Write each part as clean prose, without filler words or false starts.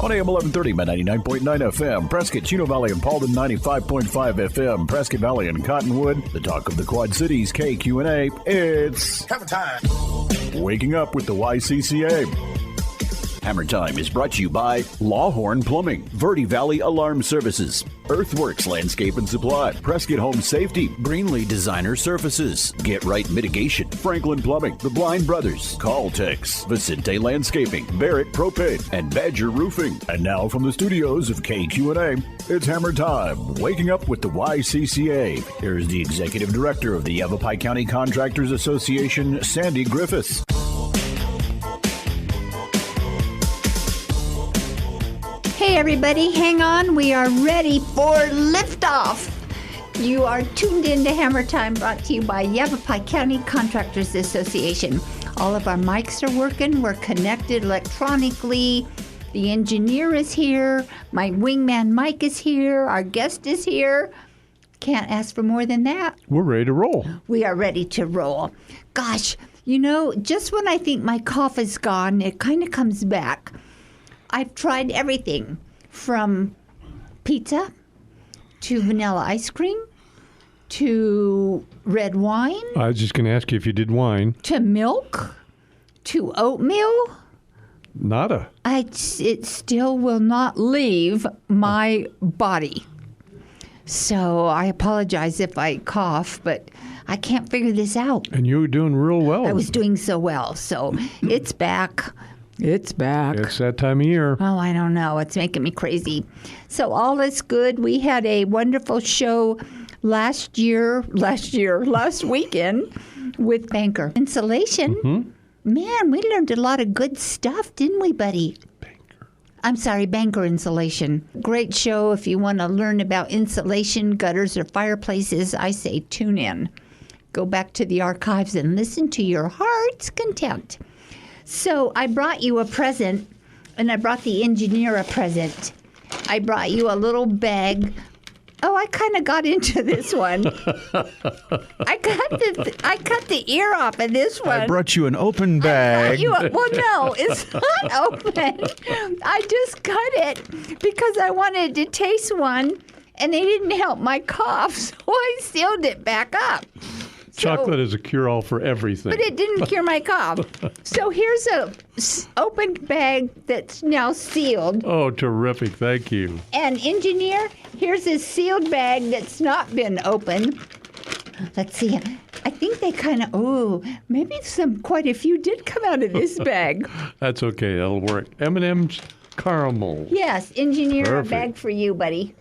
On AM 1130 by 99.9 FM, Prescott, Chino Valley, and Paulden 95.5 FM, Prescott Valley and Cottonwood, the talk of the Quad Cities, KQNA. It's Hammer Time. Waking Up with the YCCA. Hammer Time is brought to you by Lawhorn Plumbing, Verde Valley Alarm Services, Earthworks Landscape and Supply, Prescott Home Safety, Greenlee Designer Surfaces, Get Right Mitigation, Franklin Plumbing, The Blind Brothers, Caltex, Vicente Landscaping, Barrett Propane, and Badger Roofing. And now from the studios of KQNA, it's Hammer Time, Waking Up with the YCCA. Here's the Executive Director of the Yavapai County Contractors Association, Sandy Griffiths. Hey everybody, hang on. We are ready for liftoff. You are tuned in to Hammer Time, brought to you by Yavapai County Contractors Association. All of our mics are working. We're connected electronically. The engineer is here. My wingman Mike is here. Our guest is here. Can't ask for more than that. We're ready to roll. We are ready to roll. Gosh, you know, just when I think my cough is gone, it kind of comes back. I've tried everything from pizza to vanilla ice cream to red wine. I was just going to ask you if you did wine. To milk to oatmeal. Nada. It still will not leave my body. So I apologize if I cough, but I can't figure this out. And you were doing real well. I was doing so well. So it's back. It's back. It's that time of year. Oh, I don't know. It's making me crazy. So all is good. We had a wonderful show last weekend with Banker Insulation. Mm-hmm. Man, we learned a lot of good stuff, didn't we, buddy? Banker Insulation. Great show. If you want to learn about insulation, gutters, or fireplaces, I say tune in. Go back to the archives and listen to your heart's content. So I brought you a present, and I brought the engineer a present. I brought you a little bag. Oh, I kind of got into this one. I cut the ear off of this one. I brought you an open bag. Well, no, it's not open. I just cut it because I wanted to taste one, and they didn't help my cough, so I sealed it back up. Chocolate is a cure-all for everything. But it didn't cure my cough. So here's a open bag that's now sealed. Oh, terrific. Thank you. And engineer, here's a sealed bag that's not been opened. Let's see. I think they kind of, maybe quite a few did come out of this bag. That's okay. That'll work. M&M's caramel. Yes, engineer, Perfect. A bag for you, buddy.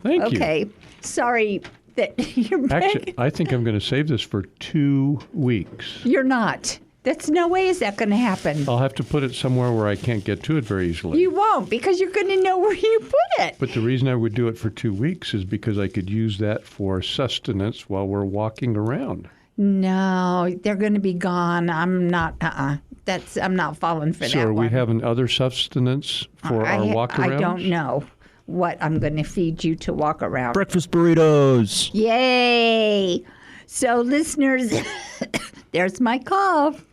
Thank you. Okay. Sorry that your bag. Actually, I think I'm going to save this for 2 weeks. You're not. That's no way is that going to happen. I'll have to put it somewhere where I can't get to it very easily. You won't, because you're going to know where you put it. But the reason I would do it for 2 weeks is because I could use that for sustenance while we're walking around. No, they're going to be gone. I'm not. I'm not falling for that. So are we one. having other sustenance for our walk around? I don't know what I'm going to feed you to walk around. Breakfast burritos. Yay! So listeners, there's my cough.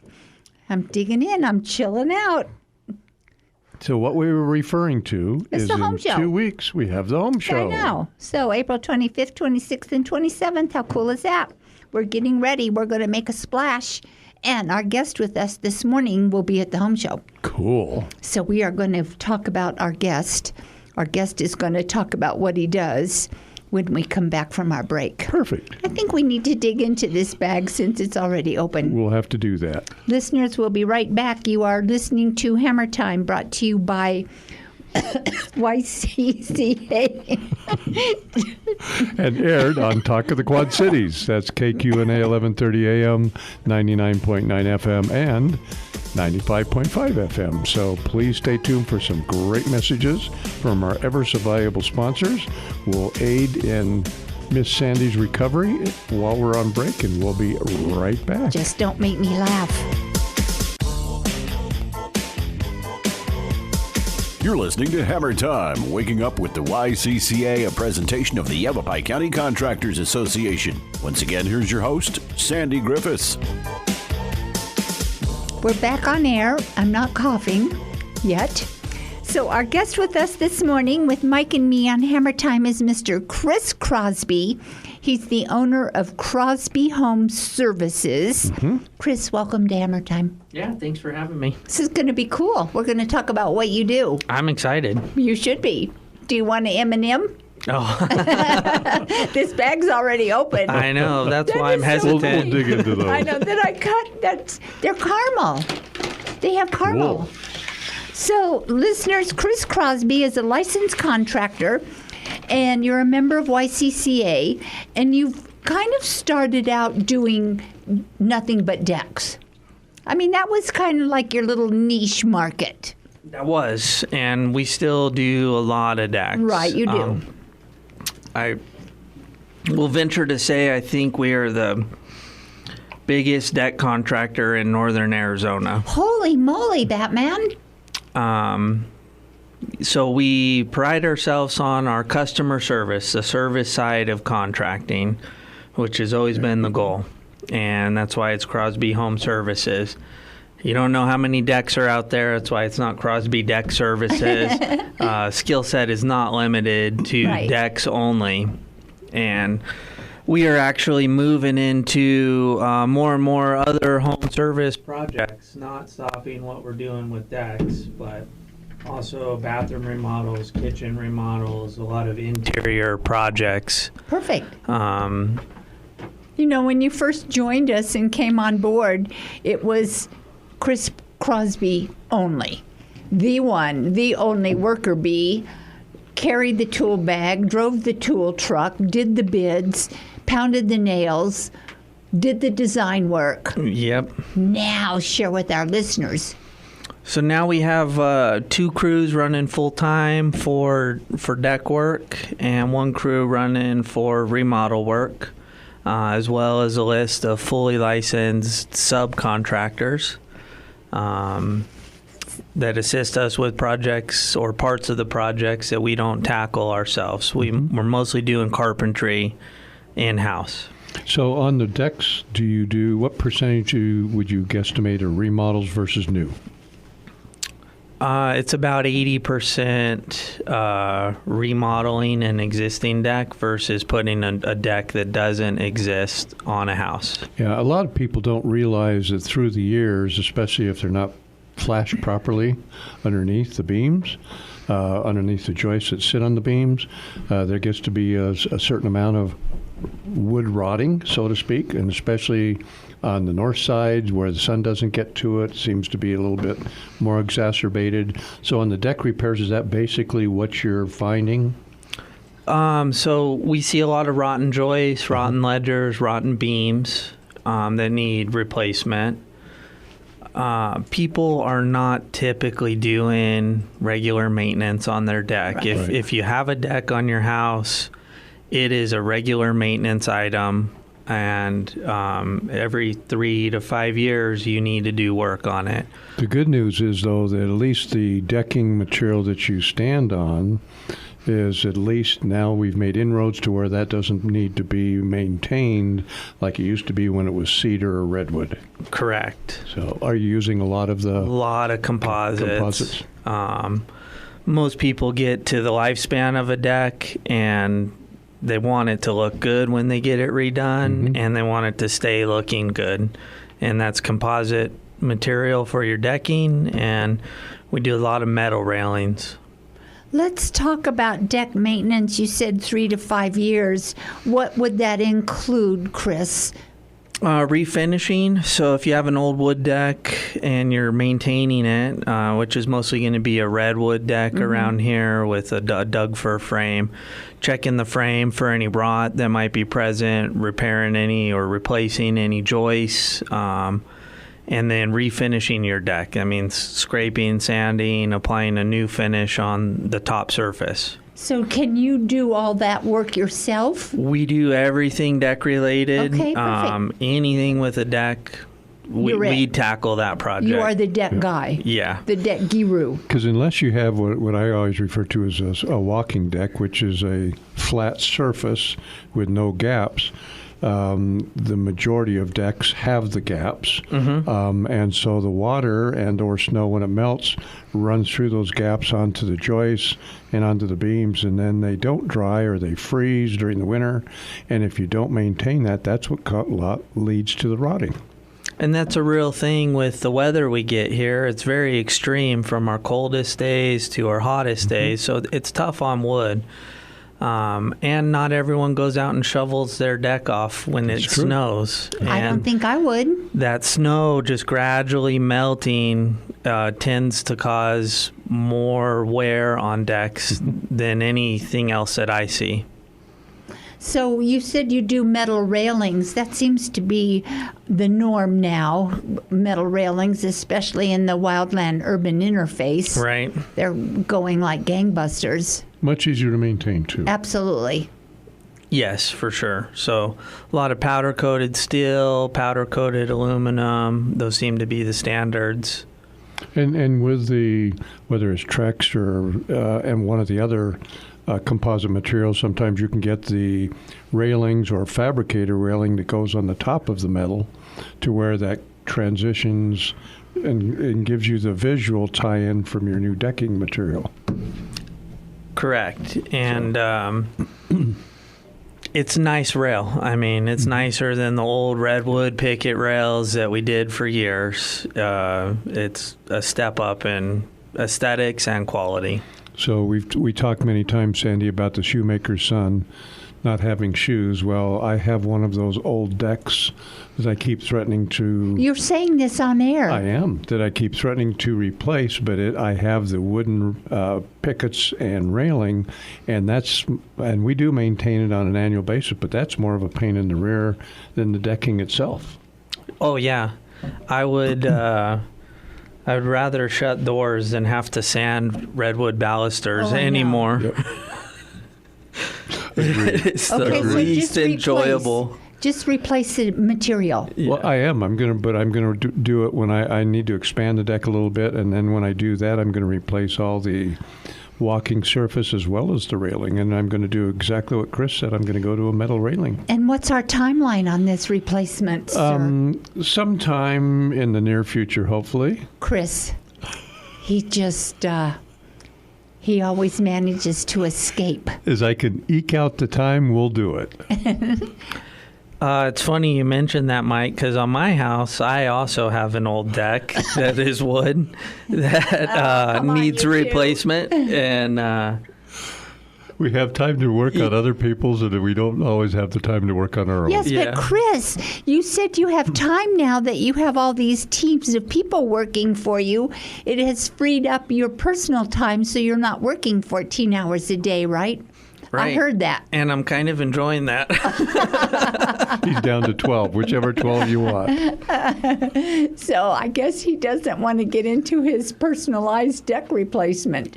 I'm digging in. I'm chilling out. So what we were referring to It's is the home in show. 2 weeks we have the home show. I know. So April 25th, 26th, and 27th. How cool is that? We're getting ready. We're going to make a splash. And our guest with us this morning will be at the home show. Cool. So we are going to talk about our guest. Our guest is going to talk about what he does when we come back from our break. Perfect. I think we need to dig into this bag since it's already open. We'll have to do that. Listeners, we'll be right back. You are listening to Hammer Time, brought to you by YCCA. And aired on Talk of the Quad Cities. That's KQNA 1130 AM, 99.9 FM, and 95.5 FM. So please stay tuned for some great messages from our ever so valuable sponsors. We'll aid in Miss Sandy's recovery while we're on break, and we'll be right back. Just don't make me laugh. You're listening to Hammer Time, Waking Up with the YCCA, a presentation of the Yavapai County Contractors Association. Once again, here's your host, Sandy Griffiths. We're back on air. I'm not coughing yet. So our guest with us this morning with Mike and me on Hammer Time is Mr. Chris Crosby. He's the owner of Crosby Home Services. Chris, welcome to Hammer Time. Yeah, thanks for having me. This is going to be cool. We're going to talk about what you do. I'm excited. You should be. Do you want an M&M? Oh, This bag's already open. I know. That's That why I'm is so We'll hesitant. dig into those. I know that I cut. They're caramel. They have caramel. Cool. So, listeners, Chris Crosby is a licensed contractor, and you're a member of YCCA, and you've kind of started out doing nothing but decks. I mean, that was kind of like your little niche market. That was, and we still do a lot of decks. Right, you do. I will venture to say I think we are the biggest deck contractor in northern Arizona. Holy moly, Batman. So we pride ourselves on our customer service, the service side of contracting, which has always been the goal. And that's why it's Crosby Home Services. You don't know how many decks are out there. That's why it's not Crosby Deck Services. Skill set is not limited to Right. decks only. And we are actually moving into more and more other home service projects, not stopping what we're doing with decks, but also bathroom remodels, kitchen remodels, a lot of interior projects. Perfect. Um, You know, when you first joined us and came on board, it was Chris Crosby only. The one, the only worker bee, carried the tool bag, drove the tool truck, did the bids, pounded the nails, did the design work. yep. Now share with our listeners. So now we have 2 crews running full time for deck work and 1 crew running for remodel work, as well as a list of fully licensed subcontractors that assist us with projects or parts of the projects that we don't tackle ourselves. We're mostly doing carpentry in-house. So on the decks, what percentage would you guesstimate are remodels versus new? It's about 80% remodeling an existing deck versus putting a deck that doesn't exist on a house. Yeah, a lot of people don't realize that through the years, especially if they're not flashed properly underneath the beams, underneath the joists that sit on the beams, there gets to be a certain amount of wood rotting, so to speak, and especially on the north side where the sun doesn't get to it, seems to be a little bit more exacerbated. So on the deck repairs, is that basically what you're finding? So we see a lot of rotten joists, rotten ledgers, rotten beams that need replacement. People are not typically doing regular maintenance on their deck. Right. If you have a deck on your house, it is a regular maintenance item, and every 3 to 5 years you need to do work on it. The good news is, though, that at least the decking material that you stand on is at least now we've made inroads to where that doesn't need to be maintained like it used to be when it was cedar or redwood. Correct. So are you using a lot of A the lot of composites. composites? Most people get to the lifespan of a deck and they want it to look good when they get it redone, and they want it to stay looking good. And that's composite material for your decking, and we do a lot of metal railings. Let's talk about deck maintenance. You said 3 to 5 years. What would that include, Chris? Refinishing. So if you have an old wood deck and you're maintaining it, which is mostly going to be a redwood deck around here with a dug fir frame, checking the frame for any rot that might be present, repairing any or replacing any joists, and then refinishing your deck. That means scraping, sanding, applying a new finish on the top surface. So can you do all that work yourself? We do everything deck related. Okay, perfect. Anything with a deck, we tackle that project. You are the deck guy. Yeah. The deck guru. Because unless you have what I always refer to as a walking deck, which is a flat surface with no gaps, the majority of decks have the gaps. And so the water and or snow, when it melts, runs through those gaps onto the joists and onto the beams, and then they don't dry or they freeze during the winter. And if you don't maintain that, that's what leads to the rotting. And that's a real thing with the weather we get here. It's very extreme from our coldest days to our hottest days, so it's tough on wood. And not everyone goes out and shovels their deck off when it snows. I don't think I would. That snow just gradually melting tends to cause more wear on decks than anything else that I see. So you said you do metal railings. That seems to be the norm now, metal railings, especially in the wildland-urban interface. Right. They're going like gangbusters. Much easier to maintain, too. Absolutely. Yes, for sure. So a lot of powder-coated steel, powder-coated aluminum. Those seem to be the standards. And with the, whether it's Trex or and one of the other composite materials, sometimes you can get the railings or fabricator railing that goes on the top of the metal to where that transitions and gives you the visual tie-in from your new decking material. Correct. And it's nice rail. I mean, it's nicer than the old redwood picket rails that we did for years. It's a step up in aesthetics and quality. So we talked many times, Sandy, about the shoemaker's son not having shoes. Well, I have one of those old decks that I keep threatening to... You're saying this on air. I am. That I keep threatening to replace, but I have the wooden pickets and railing, and we do maintain it on an annual basis, but that's more of a pain in the rear than the decking itself. Oh, yeah. I would rather shut doors than have to sand redwood balusters anymore. Yep. It's the least enjoyable. Just replace the material. Yeah. Well, I am. I'm gonna do it when I need to expand the deck a little bit, and then when I do that, I'm going to replace all the walking surface as well as the railing, and I'm going to do exactly what Chris said. I'm going to go to a metal railing. And what's our timeline on this replacement, sir? Sometime in the near future, hopefully. Chris, he just... he always manages to escape. As I can eke out the time, we'll do it. It's funny you mentioned that, Mike, because on my house, I also have an old deck that is wood that needs replacement. And we have time to work on other people's, and we don't always have the time to work on our own. Yes, but Chris, you said you have time now that you have all these teams of people working for you. It has freed up your personal time, so you're not working 14 hours a day, right? Right. I heard that. And I'm kind of enjoying that. He's down to 12, whichever 12 you want. So I guess he doesn't want to get into his personalized deck replacement.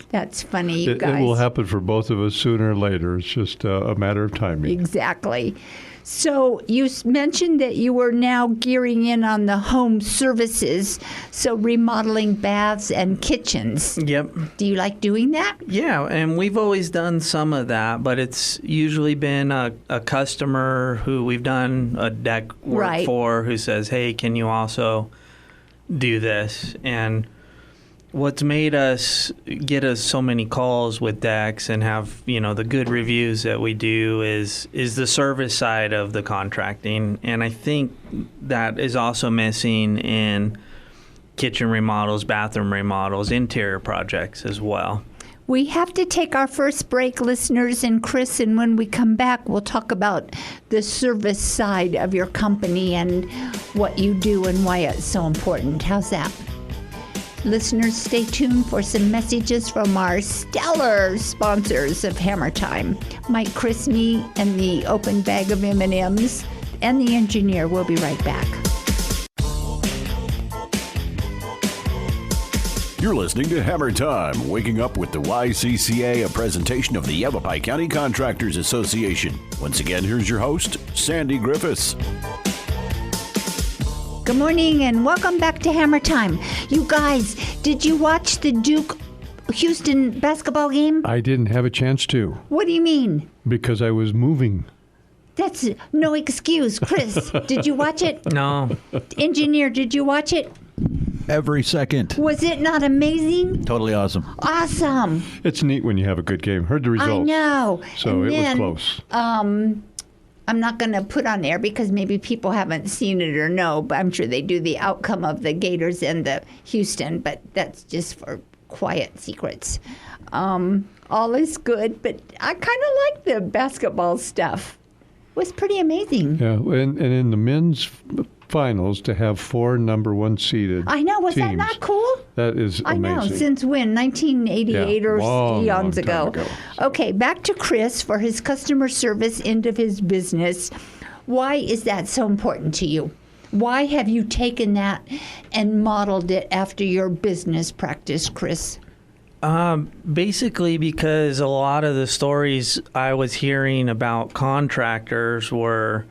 That's funny, you guys. It will happen for both of us sooner or later. It's just a matter of timing. Exactly. So you mentioned that you were now gearing in on the home services, so remodeling baths and kitchens. Yep. Do you like doing that? Yeah, and we've always done some of that, but it's usually been a customer who we've done a deck work for who says, hey, can you also do this? And what's made us get us so many calls with decks and have, the good reviews that we do is the service side of the contracting. And I think that is also missing in kitchen remodels, bathroom remodels, interior projects as well. We have to take our first break, listeners, and Chris, and when we come back, we'll talk about the service side of your company and what you do and why it's so important. How's that? Listeners, stay tuned for some messages from our stellar sponsors of Hammer Time, Mike Christney and the Open Bag of M&Ms, and the engineer. We'll be right back. You're listening to Hammer Time, waking up with the YCCA, a presentation of the Yavapai County Contractors Association. Once again, here's your host, Sandy Griffiths. Good morning and welcome back to Hammer Time. You guys, did you watch the Duke Houston basketball game? I didn't have a chance to. What do you mean? Because I was moving. That's no excuse. Chris, did you watch it? No. Engineer, did you watch it? Every second. Was it not amazing? Totally awesome. Awesome. It's neat when you have a good game. Heard the results. I know. So And it then, was close. I'm not going to put on air because maybe people haven't seen it or know, but I'm sure they do the outcome of the Gators and the Houston, but that's just for quiet secrets. All is good, but I kind of like the basketball stuff. It was pretty amazing. Yeah, and in the men's finals to have 4 number 1 seeded I know. Was that teams, not cool? That is I know. amazing. Since when? 1988 Yeah, or long eons time ago. Okay, back to Chris for his customer service end of his business. Why is that so important to you? Why have you taken that and modeled it after your business practice, Chris? Basically because a lot of the stories I was hearing about contractors were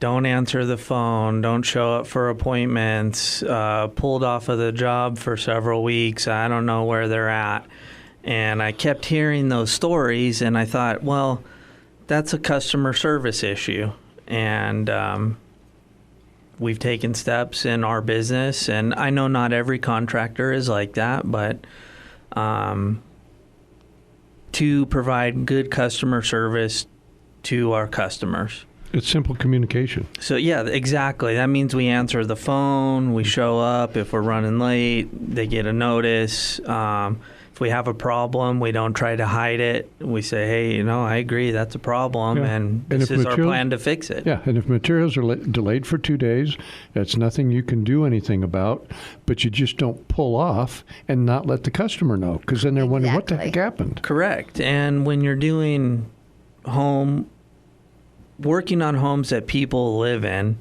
don't answer the phone, don't show up for appointments, pulled off of the job for several weeks, I don't know where they're at. And I kept hearing those stories, and I thought, well, that's a customer service issue. And we've taken steps in our business, and I know not every contractor is like that, but to provide good customer service to our customers. It's simple communication. So, yeah, exactly. That means we answer the phone, we show up. If we're running late, they get a notice. If we have a problem, we don't try to hide it. We say, hey, I agree, that's a problem, Yeah. and And this if is our plan to fix it. Yeah, and if materials are delayed for 2 days, that's nothing you can do anything about, but you just don't pull off and not let the customer know, because then they're wondering what the heck Exactly. happened. Correct. And when you're doing working on homes that people live in,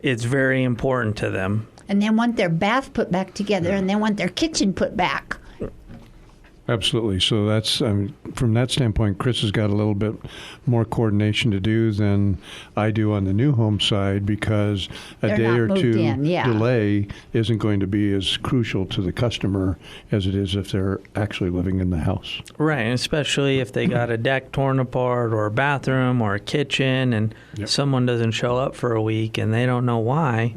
it's very important to them. And they want their bath put back together, and they want their kitchen put back. Absolutely. So that's from that standpoint, Chris has got a little bit more coordination to do than I do on the new home side, because a They're day not or moved two in, yeah. delay isn't going to be as crucial to the customer as it is if they're actually living in the house. Right, and especially if they got a deck torn apart or a bathroom or a kitchen, and someone doesn't show up for a week and they don't know why.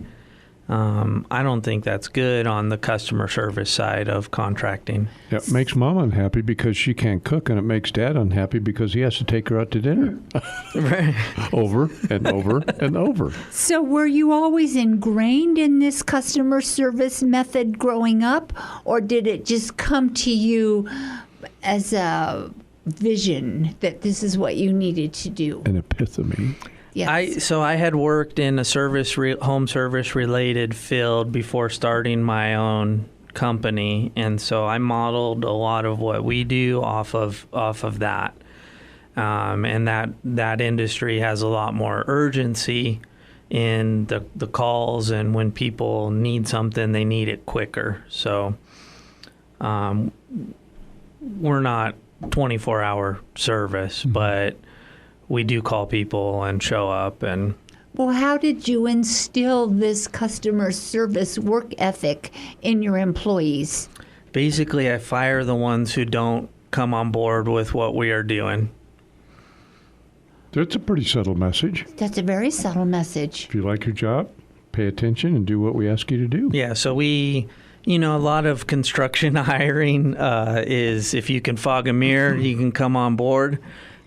I don't think that's good on the customer service side of contracting. Yeah, it makes mom unhappy because she can't cook, and it makes dad unhappy because he has to take her out to dinner Right. over and over and over. So were you always ingrained in this customer service method growing up, or did it just come to you as a vision that this is what you needed to do? An epiphany. Yes. I had worked in a home service related field before starting my own company, and so I modeled a lot of what we do off of that. And that industry has a lot more urgency in the calls, and when people need something, they need it quicker. So we're not 24-hour service, but we do call people and show up. And Well, how did you instill this customer service work ethic in your employees? basically I fire the ones who don't come on board with what we are doing. That's a pretty subtle message. That's a very subtle message. If you like your job, pay attention and do what we ask you to do. Yeah, so a lot of construction hiring is if you can fog a mirror, you can come on board.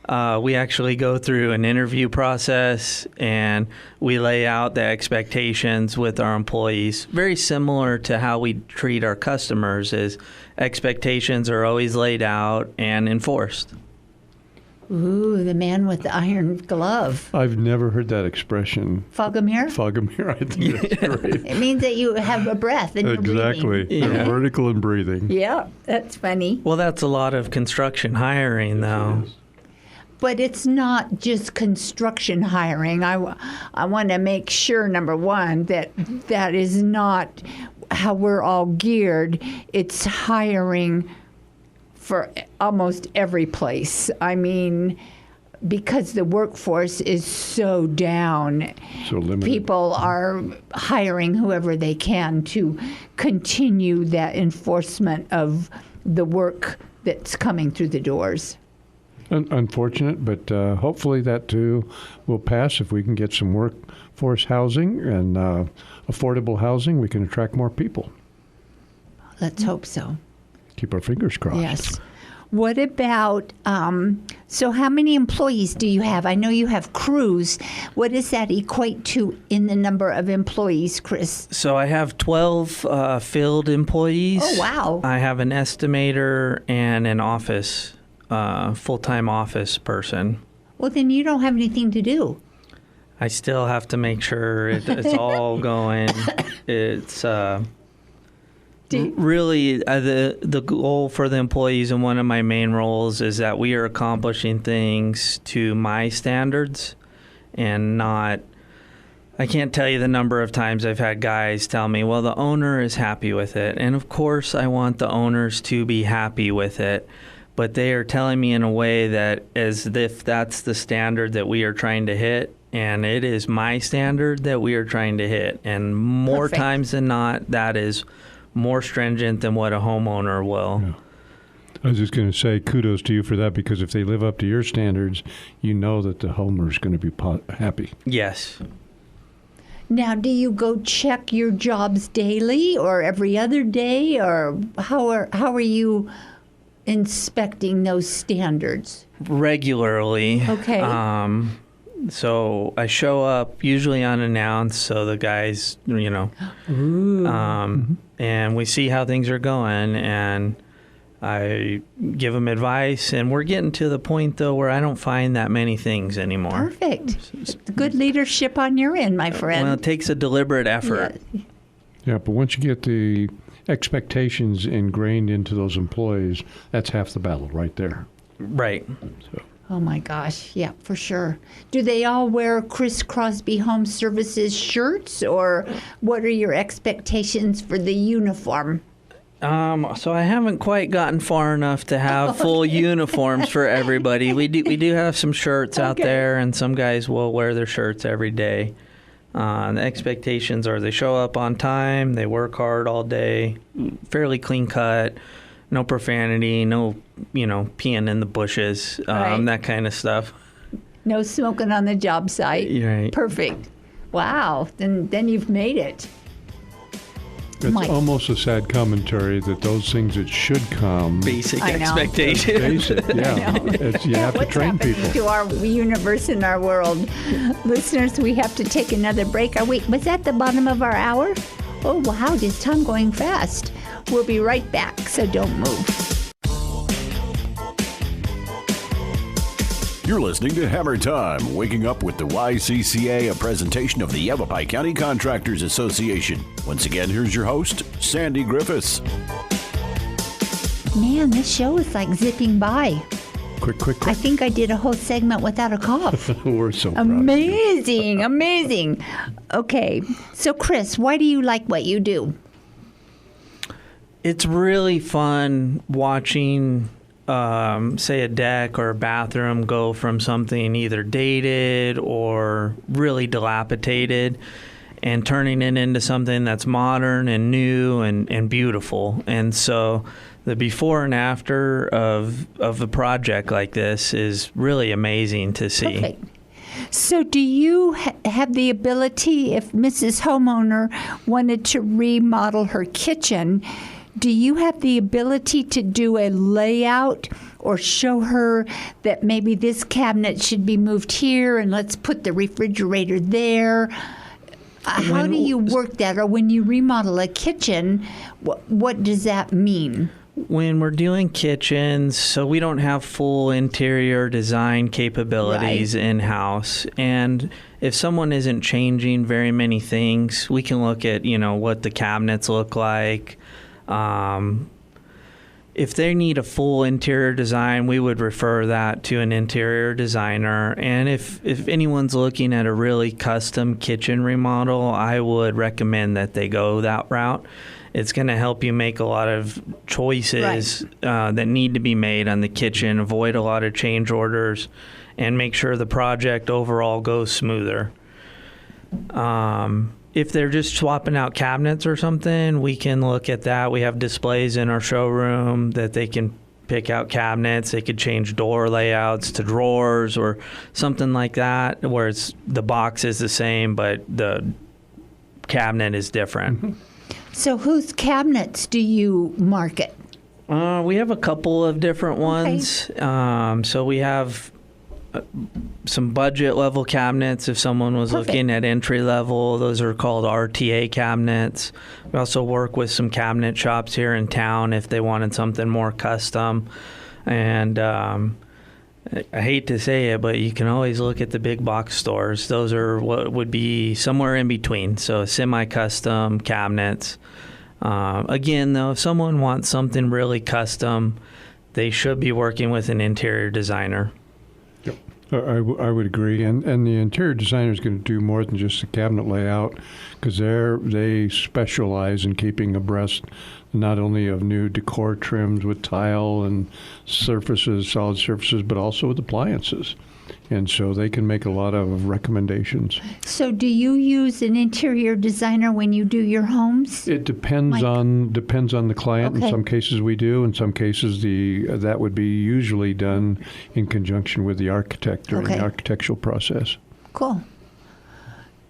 We actually go through an interview process, and we lay out the expectations with our employees. Very similar to how we treat our customers, is expectations are always laid out and enforced. Ooh, the man with the iron glove. I've never heard that expression. Fog a mirror? Fog a mirror. I think that's great. It means that you have a breath and you're Exactly. breathing. They're vertical and breathing. Yeah, that's funny. Well, that's a lot of construction hiring, though. But it's not just construction hiring. I want to make sure, number one, that is not how we're all geared. It's hiring for almost every place. I mean, because the workforce is so down, So limited. people are hiring whoever they can to continue that enforcement of the work that's coming through the doors. Unfortunate, but hopefully that too will pass. If we can get some workforce housing and affordable housing, we can attract more people. Let's hope so. Keep our fingers crossed. Yes. What about, so how many employees do you have? I know you have crews. What does that equate to in the number of employees, Chris? So I have 12 field employees. Oh, wow. I have an estimator and an office, full-time office person. Well, then you don't have anything to do. I still have to make sure it's all going. It's really the goal for the employees, and one of my main roles is that we are accomplishing things to my standards and not. I can't tell you the number of times I've had guys tell me, well, the owner is happy with it. And of course, I want the owners to be happy with it. But they are telling me in a way that as if that's the standard that we are trying to hit. And it is my standard that we are trying to hit. And more Perfect. times than not, that is more stringent than what a homeowner will. Yeah. I was just going to say kudos to you for that, because if they live up to your standards, you know that the homeowner is going to be happy. Yes. Now, do you go check your jobs daily or every other day, or how are you inspecting those standards? Regularly. Okay. So I show up usually unannounced, so the guys, and we see how things are going, and I give them advice, and we're getting to the point, though, where I don't find that many things anymore. Perfect. Good leadership on your end, my friend. Well, it takes a deliberate effort. Yeah. Yeah, but once you get the expectations ingrained into those employees, that's half the battle right there. Right. So. Oh, my gosh. Yeah, for sure. Do they all wear Chris Crosby Home Services shirts, or what are your expectations for the uniform? So I haven't quite gotten far enough to have full uniforms for everybody. We do have some shirts out there, and some guys will wear their shirts every day. The expectations are they show up on time, they work hard all day, fairly clean cut, no profanity, no peeing in the bushes, Right. that kind of stuff. No smoking on the job site. Right. Perfect. Wow. Then you've made it. It's Mike. almost a sad commentary that those things that should come. Basic I know. expectations. Basic, yeah. You have to What's train happening people. to our universe and our world? Listeners, we have to take another break. Was that the bottom of our hour? Oh, wow, this time going fast. We'll be right back, so don't move. You're listening to Hammer Time, waking up with the YCCA, a presentation of the Yavapai County Contractors Association. Once again, here's your host, Sandy Griffiths. Man, this show is like zipping by. Quick. I think I did a whole segment without a cough. We're so proud of you. Amazing. Okay, so Chris, why do you like what you do? It's really fun watching, say, a deck or a bathroom go from something either dated or really dilapidated and turning it into something that's modern and new and beautiful. And so the before and after of a project like this is really amazing to see. Perfect. So do you have the ability, if Mrs. Homeowner wanted to remodel her kitchen, do you have the ability to do a layout or show her that maybe this cabinet should be moved here and let's put the refrigerator there? How do you work that? Or when you remodel a kitchen, what does that mean? When we're doing kitchens, so we don't have full interior design capabilities in-house. And if someone isn't changing very many things, we can look at, what the cabinets look like. If they need a full interior design, we would refer that to an interior designer. And if anyone's looking at a really custom kitchen remodel, I would recommend that they go that route. It's going to help you make a lot of choices that need to be made on the kitchen, avoid a lot of change orders, and make sure the project overall goes smoother. If they're just swapping out cabinets or something, we can look at that. We have displays in our showroom that they can pick out cabinets. They could change door layouts to drawers or something like that, where the box is the same, but the cabinet is different. Mm-hmm. So whose cabinets do you market? We have a couple of different ones. So we have some budget level cabinets if someone was Perfect. looking at entry level. Those are called RTA cabinets. We also work with some cabinet shops here in town if they wanted something more custom. And I hate to say it, but you can always look at the big box stores. Those are what would be somewhere in between. So semi-custom cabinets. Again, though, if someone wants something really custom, they should be working with an interior designer. I would agree, and the interior designer is going to do more than just the cabinet layout, because they specialize in keeping abreast not only of new decor trims with tile and surfaces, solid surfaces, but also with appliances. And so they can make a lot of recommendations. So do you use an interior designer when you do your homes? It depends on the client. Okay. In some cases we do. In some cases that would be usually done in conjunction with the architect during the architectural process. Cool.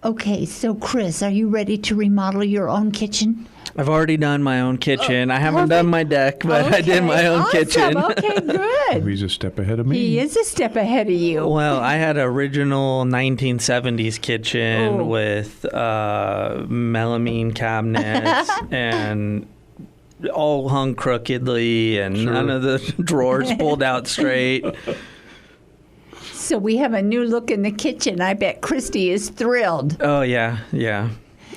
Okay, so Chris, are you ready to remodel your own kitchen? I've already done my own kitchen. I haven't done my deck, but I did my own kitchen. Okay, good. He's a step ahead of me. He is a step ahead of you. Well, I had an original 1970s kitchen with melamine cabinets and all hung crookedly and none of the drawers pulled out straight. So we have a new look in the kitchen. I bet Christy is thrilled. Oh, yeah.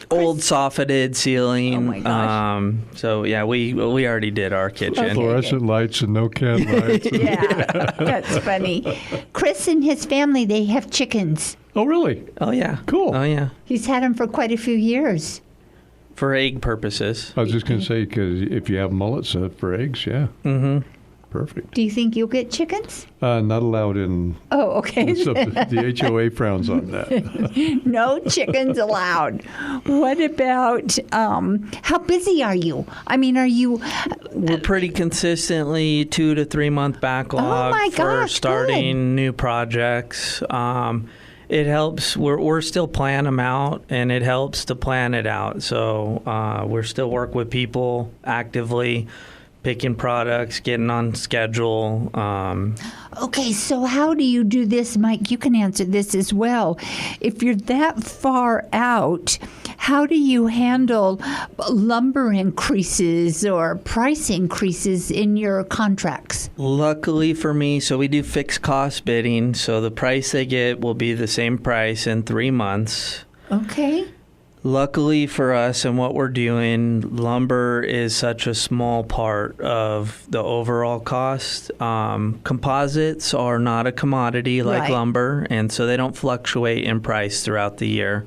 Old soffitted ceiling. Oh, my gosh. So, yeah, we already did our kitchen. Okay. Fluorescent lights and no can lights. Yeah, that's funny. Chris and his family, they have chickens. Oh, really? Oh, yeah. Cool. Oh, yeah. He's had them for quite a few years. For egg purposes. I was just going to say, because if you have mullets for eggs, yeah. Mm-hmm. Perfect. Do you think you'll get chickens? Not allowed in. Oh, okay. So the HOA frowns on that. No chickens allowed. What about, how busy are you? I mean, are you... We're pretty consistently 2 to 3 month backlog my for gosh, starting new projects. It helps. We're still planning them out, and it helps to plan it out. So we're still work with people actively, picking products, getting on schedule. Okay, so how do you do this, Mike? You can answer this as well. If you're that far out, how do you handle lumber increases or price increases in your contracts? Luckily for me, so we do fixed cost bidding, so the price they get will be the same price in 3 months. Okay. Luckily for us and what we're doing, lumber is such a small part of the overall cost. Composites are not a commodity like lumber, and so they don't fluctuate in price throughout the year.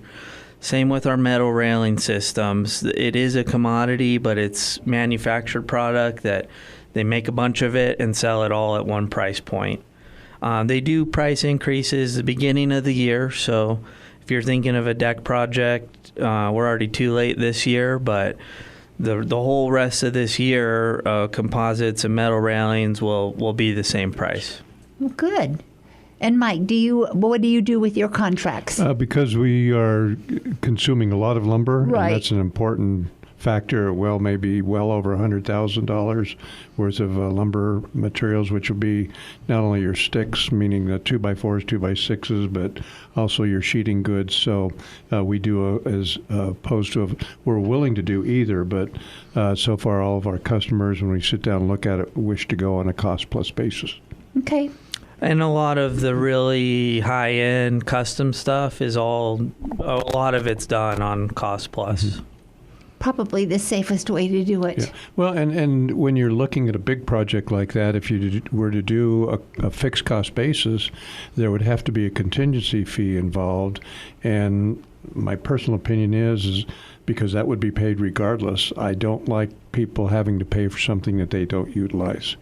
Same with our metal railing systems. It is a commodity, but it's manufactured product that they make a bunch of it and sell it all at one price point. They do price increases at the beginning of the year, so if you're thinking of a deck project, we're already too late this year, but the whole rest of this year, composites and metal railings will be the same price. Well, good. And Mike, what do you do with your contracts? Because we are consuming a lot of lumber, Right. and that's an important factor. Maybe well over $100,000 worth of lumber materials, which will be not only your sticks, meaning the 2x4s, 2x6s, but also your sheeting goods. So we do as opposed to we're willing to do either, but so far all of our customers, when we sit down and look at it, wish to go on a cost plus basis. Okay. And a lot of the really high-end custom stuff a lot of it's done on cost plus. Mm-hmm. Probably the safest way to do it. Yeah. Well, and when you're looking at a big project like that, if you were to do a fixed cost basis, there would have to be a contingency fee involved. And my personal opinion is because that would be paid regardless. I don't like people having to pay for something that they don't utilize.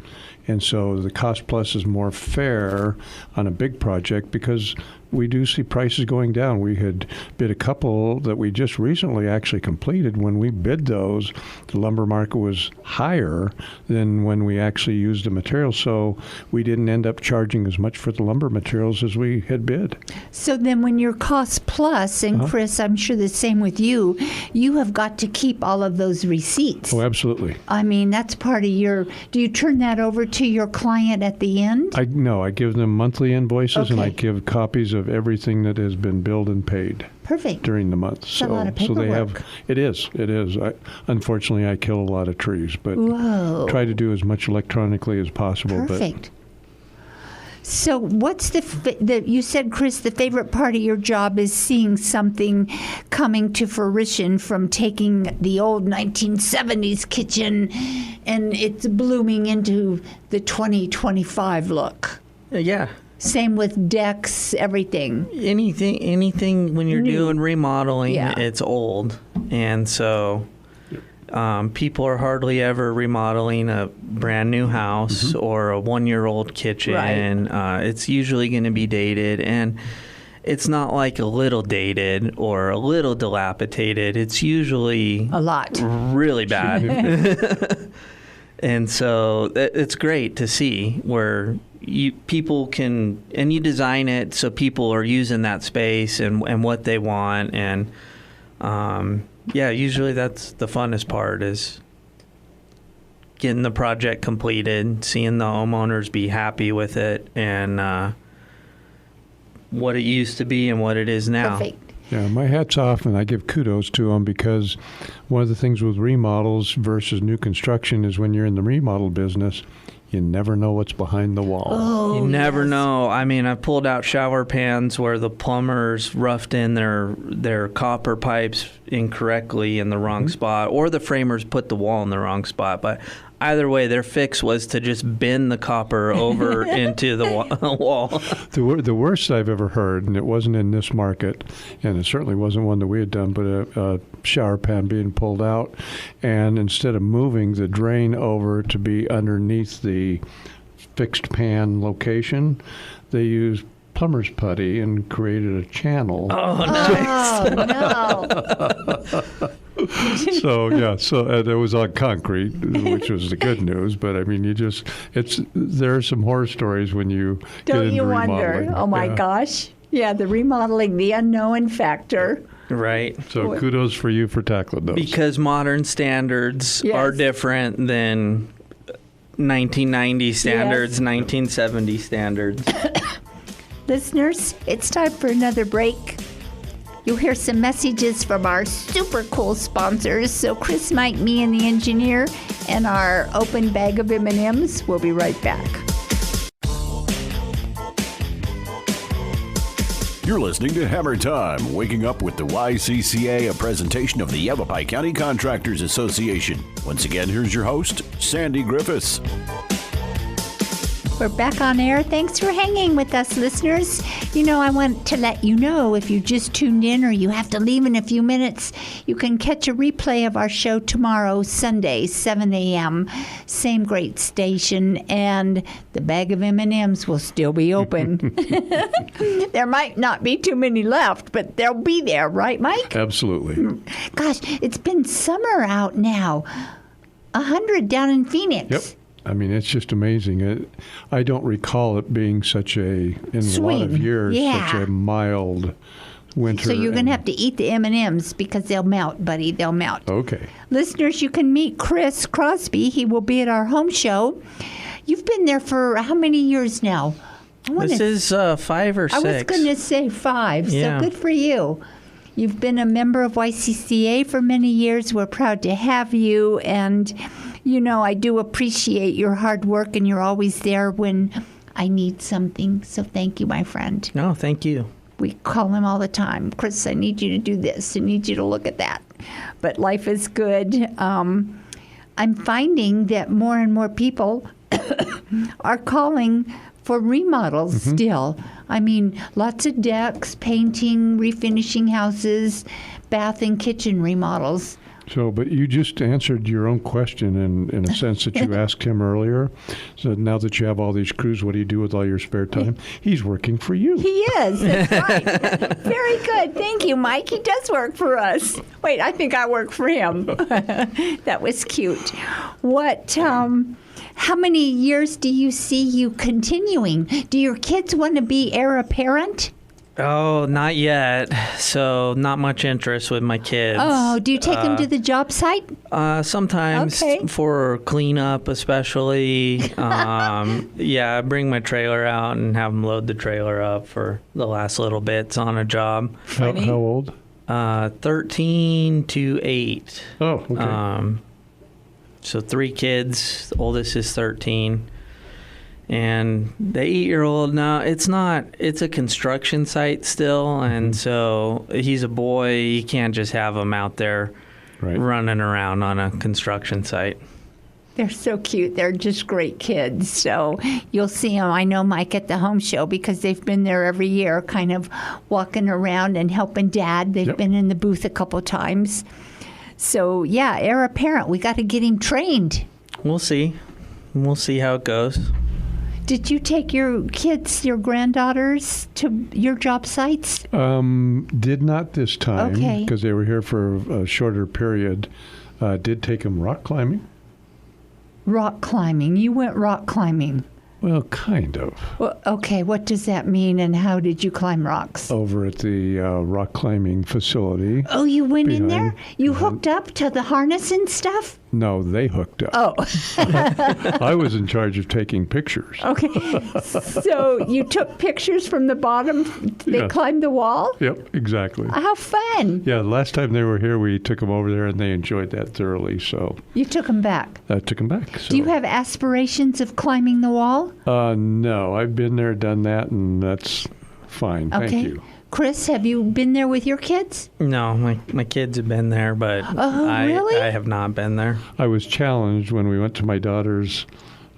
And so the cost plus is more fair on a big project because we do see prices going down. We had bid a couple that we just recently actually completed. When we bid those, the lumber market was higher than when we actually used the material. So we didn't end up charging as much for the lumber materials as we had bid. So then when you're cost plus, and Chris, I'm sure the same with you, you have got to keep all of those receipts. Oh, absolutely. I mean, that's part of your, do you turn that over to your client at the end? No, I give them monthly invoices and I Okay. give copies of everything that has been billed and paid Perfect. during the month. a lot of So they have, paperwork. it is. Unfortunately, I kill a lot of trees, but Whoa. try to do as much electronically as possible. Perfect. So what's you said, Chris, the favorite part of your job is seeing something coming to fruition from taking the old 1970s kitchen and it's blooming into the 2025 look. Yeah. Same with decks, everything. Anything when you're New. doing remodeling, Yeah. it's old. And so people are hardly ever remodeling a brand new house or a 1-year-old kitchen. Right. It's usually going to be dated. And it's not like a little dated or a little dilapidated. It's usually A lot. really bad. And so it's great to see where people can, and you design it so people are using that space and what they want. And usually that's the funnest part, is getting the project completed, seeing the homeowners be happy with it, and what it used to be and what it is now. Perfect. Yeah, my hat's off, and I give kudos to them because one of the things with remodels versus new construction is when you're in the remodel business, you never know what's behind the wall. Oh, You never yes. know. I mean, I pulled out shower pans where the plumbers roughed in their copper pipes incorrectly in the wrong spot, or the framers put the wall in the wrong spot. But either way, their fix was to just bend the copper over into the wall. The worst I've ever heard, and it wasn't in this market, and it certainly wasn't one that we had done, but a shower pan being pulled out, and instead of moving the drain over to be underneath the fixed pan location, they used plumber's putty and created a channel. Oh, nice. Oh, no. So it was on concrete, which was the good news. But I mean, there are some horror stories when you get Don't into you wonder? remodeling. Oh, my Yeah. gosh. Yeah, the remodeling, the unknown factor. Right. So kudos for you for tackling those. Because modern standards Yes. are different than 1990 standards, Yes. 1970 standards. Listeners, it's time for another break. You'll hear some messages from our super cool sponsors. So Chris, Mike, me, and the engineer, and our open bag of M&Ms. We'll be right back. You're listening to Hammer Time, waking up with the YCCA, a presentation of the Yavapai County Contractors Association. Once again, here's your host, Sandy Griffiths. We're back on air. Thanks for hanging with us, listeners. You know, I want to let you know, if you just tuned in or you have to leave in a few minutes, you can catch a replay of our show tomorrow, Sunday, 7 a.m. Same great station, and the bag of M&Ms will still be open. There might not be too many left, but they'll be there, right, Mike? Absolutely. Gosh, it's been summer out now. 100 down in Phoenix. Yep. I mean, it's just amazing. I don't recall it being such in a lot of Swing. years, Yeah. such a mild winter. So you're going and- to have to eat the M&Ms because they'll melt, buddy. They'll melt. Okay. Listeners, you can meet Chris Crosby. He will be at our home show. You've been there for how many years now? This is 5 or 6. I was going to say 5, Yeah. so good for you. You've been a member of YCCA for many years. We're proud to have you. And, you know, I do appreciate your hard work, and you're always there when I need something. So thank you, my friend. No, thank you. We call him all the time. Chris, I need you to do this. I need you to look at that. But life is good. I'm finding that more and more people are calling for remodels still. I mean, lots of decks, painting, refinishing houses, bath and kitchen remodels. So, but you just answered your own question in a sense that you asked him earlier. So now that you have all these crews, what do you do with all your spare time? He's working for you. He is. That's right. Very good. Thank you, Mike. He does work for us. Wait, I think I work for him. That was cute. What? How many years do you see you continuing? Do your kids want to be heir apparent? Oh, not yet. So not much interest with my kids. Oh, do you take them to the job site? Sometimes Okay. for cleanup, especially. Yeah, I bring my trailer out and have them load the trailer up for the last little bits on a job. How old? 13 to 8. Oh, okay. So 3 kids. The oldest is 13. And the 8-year-old, no, it's a construction site still. And so he's a boy. You can't just have him out there running around on a construction site. They're so cute. They're just great kids. So you'll see them, I know, Mike, at the home show because they've been there every year kind of walking around and helping Dad. They've been in the booth a couple times. So, yeah, heir apparent. We got to get him trained. We'll see. We'll see how it goes. Did you take your kids, your granddaughters, to your job sites? Did not this time because they were here for a shorter period. Did take them rock climbing. Rock climbing. You went rock climbing. Well, kind of. Well, okay, what does that mean and how did you climb rocks? Over at the rock climbing facility. Oh, you went in there? You hooked up to the harness and stuff? No, they hooked up. Oh. I was in charge of taking pictures. Okay. So you took pictures from the bottom? They climbed the wall? Yep, exactly. How fun. Yeah, the last time they were here, we took them over there, and they enjoyed that thoroughly. So you took them back? I took them back. So. Do you have aspirations of climbing the wall? No, I've been there, done that, and that's fine. Okay. Thank you. Chris, have you been there with your kids? No, my kids have been there, but really? I have not been there. I was challenged when we went to my daughter's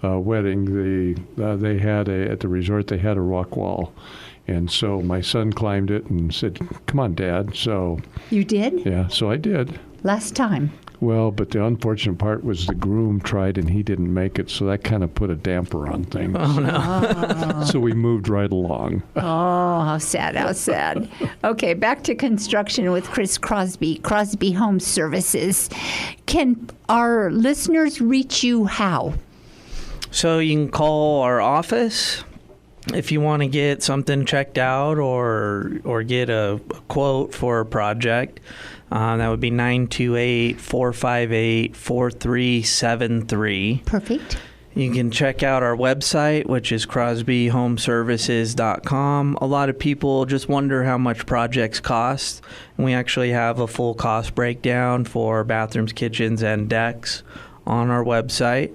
wedding. They had at the resort they had a rock wall, and so my son climbed it and said, "Come on, Dad." So you did? Yeah, so I did. Last time. Well, but the unfortunate part was the groom tried and he didn't make it, so that kind of put a damper on things. Oh, no. So we moved right along. Oh, how sad, how sad. Okay, back to construction with Chris Crosby, Crosby Home Services. Can our listeners reach you how? So you can call our office if you want to get something checked out or get a quote for a project. That would be 928-458-4373. Perfect. You can check out our website, which is crosbyhomeservices.com. A lot of people just wonder how much projects cost. And we actually have a full cost breakdown for bathrooms, kitchens, and decks on our website.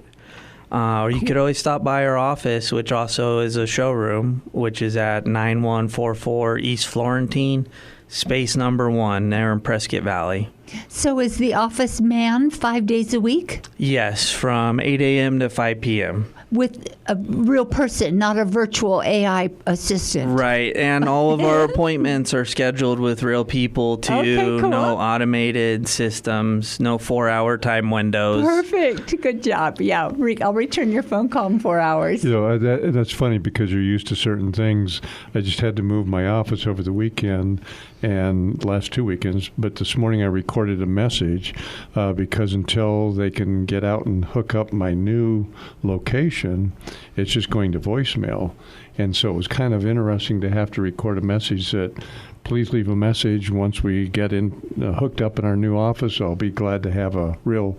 Or you could always stop by our office, which also is a showroom, which is at 9144 East Florentine, space number 1, there in Prescott Valley. So is the office manned 5 days a week? Yes, from 8 a.m. to 5 p.m. With a real person, not a virtual AI assistant. Right, and all of our appointments are scheduled with real people too. Okay, cool. No automated systems, no 4-hour time windows. Perfect. Good job. Yeah, I'll return your phone call in 4 hours. You know, that's funny because you're used to certain things. I just had to move my office over the weekend and last 2 weekends, but this morning I recorded a message because until they can get out and hook up my new location, it's just going to voicemail. And so it was kind of interesting to have to record a message that please leave a message once we get in hooked up in our new office. I'll be glad to have a real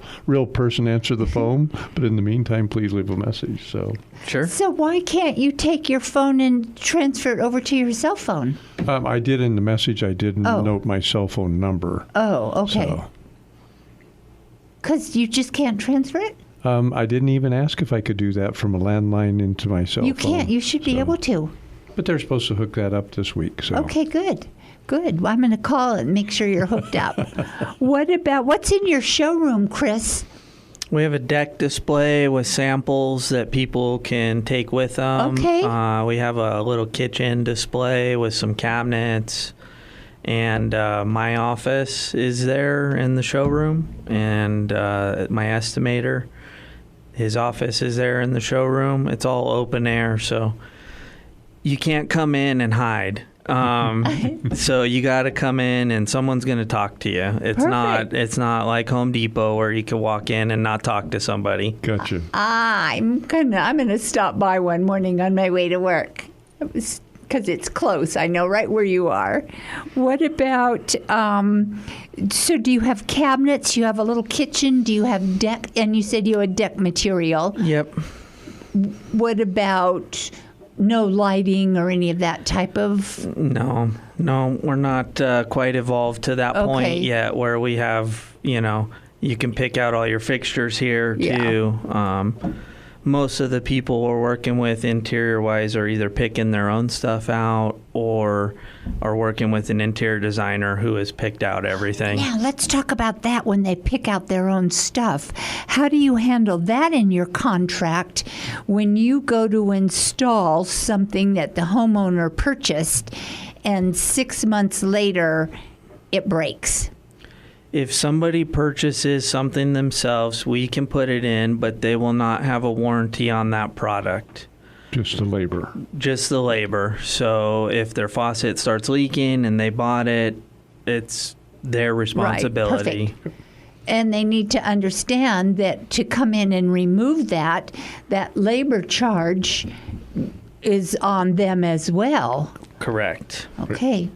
person answer the phone, but in the meantime, please leave a message. So Sure. So why can't you take your phone and transfer it over to your cell phone? I did in the message. I did note my cell phone number. Oh, okay. Because you just can't transfer it? I didn't even ask if I could do that from a landline into my cell phone. You can't. You should be able to. But they're supposed to hook that up this week. So. Okay, good. Good. Well, I'm going to call and make sure you're hooked up. What's in your showroom, Chris? We have a deck display with samples that people can take with them. Okay. We have a little kitchen display with some cabinets. And my office is there in the showroom, and my estimator, his office is there in the showroom. It's all open air, so you can't come in and hide. So you got to come in, and someone's going to talk to you. It's not like Home Depot where you can walk in and not talk to somebody. Gotcha. I'm gonna stop by one morning on my way to work because it's close. I know right where you are. What about? So do you have cabinets? You have a little kitchen? Do you have deck? And you said you had deck material. Yep. What about no lighting or any of that type of? No, we're not quite evolved to that point yet where we have, you can pick out all your fixtures here too. Most of the people we're working with interior-wise are either picking their own stuff out or are working with an interior designer who has picked out everything. Now, let's talk about that when they pick out their own stuff. How do you handle that in your contract when you go to install something that the homeowner purchased and 6 months later it breaks? If somebody purchases something themselves, we can put it in, but they will not have a warranty on that product. Just the labor. Just the labor. So if their faucet starts leaking and they bought it, it's their responsibility. Right, perfect. And they need to understand that to come in and remove that labor charge is on them as well. Correct. Okay.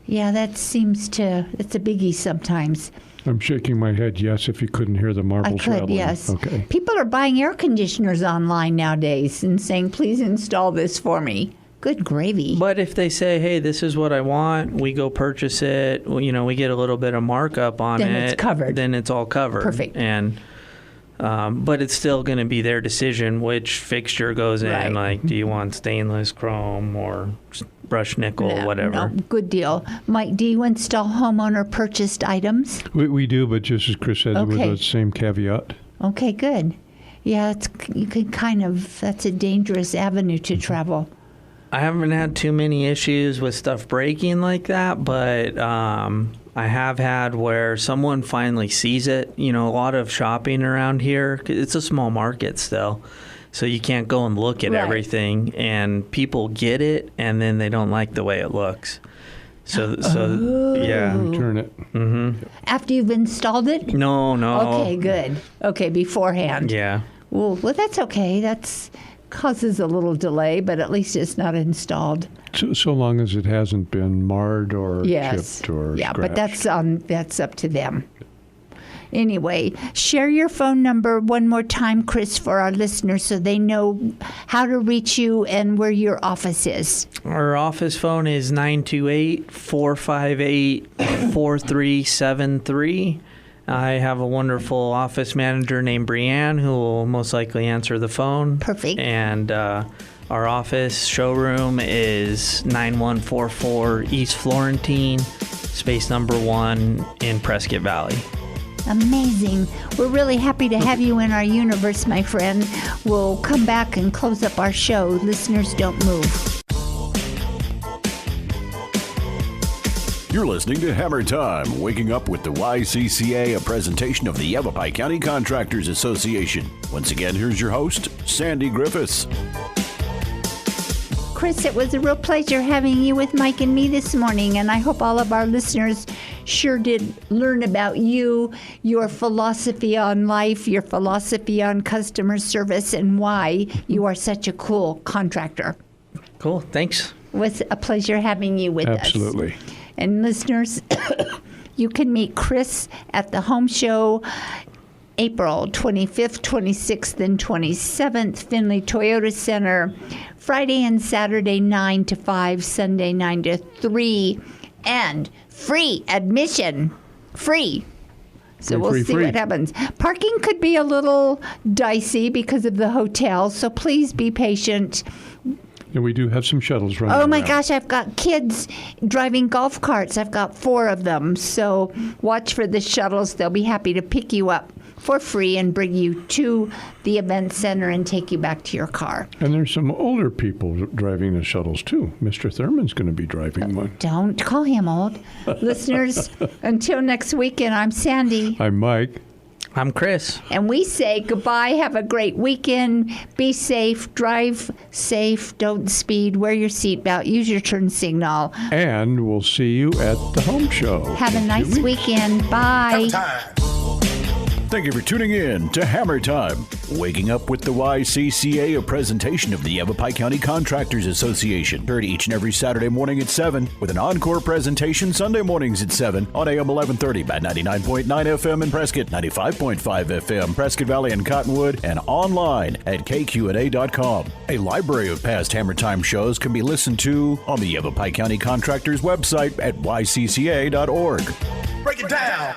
Yeah, it's a biggie sometimes. I'm shaking my head yes if you couldn't hear the marbles rattling. Yes. Okay. People are buying air conditioners online nowadays and saying, please install this for me. Good gravy. But if they say, hey, this is what I want, we go purchase it, we get a little bit of markup on it. Then it's covered. Then it's all covered. Perfect. And but it's still going to be their decision which fixture goes in. Right. Like, do you want stainless, chrome, or brushed nickel, whatever? No, good deal. Mike, do you install homeowner purchased items? We do, but just as Chris said, with the same caveat. Okay, good. Yeah, you can that's a dangerous avenue to travel. I haven't had too many issues with stuff breaking like that, but I have had where someone finally sees it. A lot of shopping around here. It's a small market still, so you can't go and look at everything. And people get it, and then they don't like the way it looks. So yeah. Return it. Mm-hmm. After you've installed it? No. Okay, good. Okay, beforehand. Yeah. Well, that's okay. That's causes a little delay, but at least it's not installed. So long as it hasn't been marred or chipped or scratched. But that's up to them. Anyway, share your phone number one more time, Chris, for our listeners so they know how to reach you and where your office is. Our office phone is 928-458-4373. I have a wonderful office manager named Brianne who will most likely answer the phone. Perfect. And our office showroom is 9144 East Florentine, space number 1 in Prescott Valley. Amazing. We're really happy to have you in our universe, my friend. We'll come back and close up our show. Listeners, don't move. You're listening to Hammer Time, waking up with the YCCA, a presentation of the Yavapai County Contractors Association. Once again, here's your host, Sandy Griffiths. Chris, it was a real pleasure having you with Mike and me this morning, and I hope all of our listeners sure did learn about you, your philosophy on life, your philosophy on customer service, and why you are such a cool contractor. Cool. Thanks. It was a pleasure having you with us. Absolutely. And listeners, you can meet Chris at the home show April 25th, 26th, and 27th, Findlay Toyota Center, Friday and Saturday 9 to 5, Sunday 9 to 3, and free admission. Free. So we'll see what happens. Parking could be a little dicey because of the hotel, so please be patient. And we do have some shuttles running. Oh my around. gosh, I've got kids driving golf carts. I've got 4 of them. So watch for the shuttles. They'll be happy to pick you up for free and bring you to the event center and take you back to your car. And there's some older people driving the shuttles, too. Mr. Thurman's going to be driving one. Don't call him old. Listeners, until next weekend, I'm Sandy. I'm Mike. I'm Chris. And we say goodbye. Have a great weekend. Be safe. Drive safe. Don't speed. Wear your seatbelt. Use your turn signal. And we'll see you at the home show. Have a nice weekend. Bye. Thank you for tuning in to Hammer Time. Waking Up with the YCCA, a presentation of the Yavapai County Contractors Association. Heard each and every Saturday morning at 7, with an encore presentation Sunday mornings at 7 on AM 1130 by 99.9 FM in Prescott, 95.5 FM, Prescott Valley and Cottonwood, and online at kqna.com. A library of past Hammer Time shows can be listened to on the Yavapai County Contractors website at ycca.org. Break it down.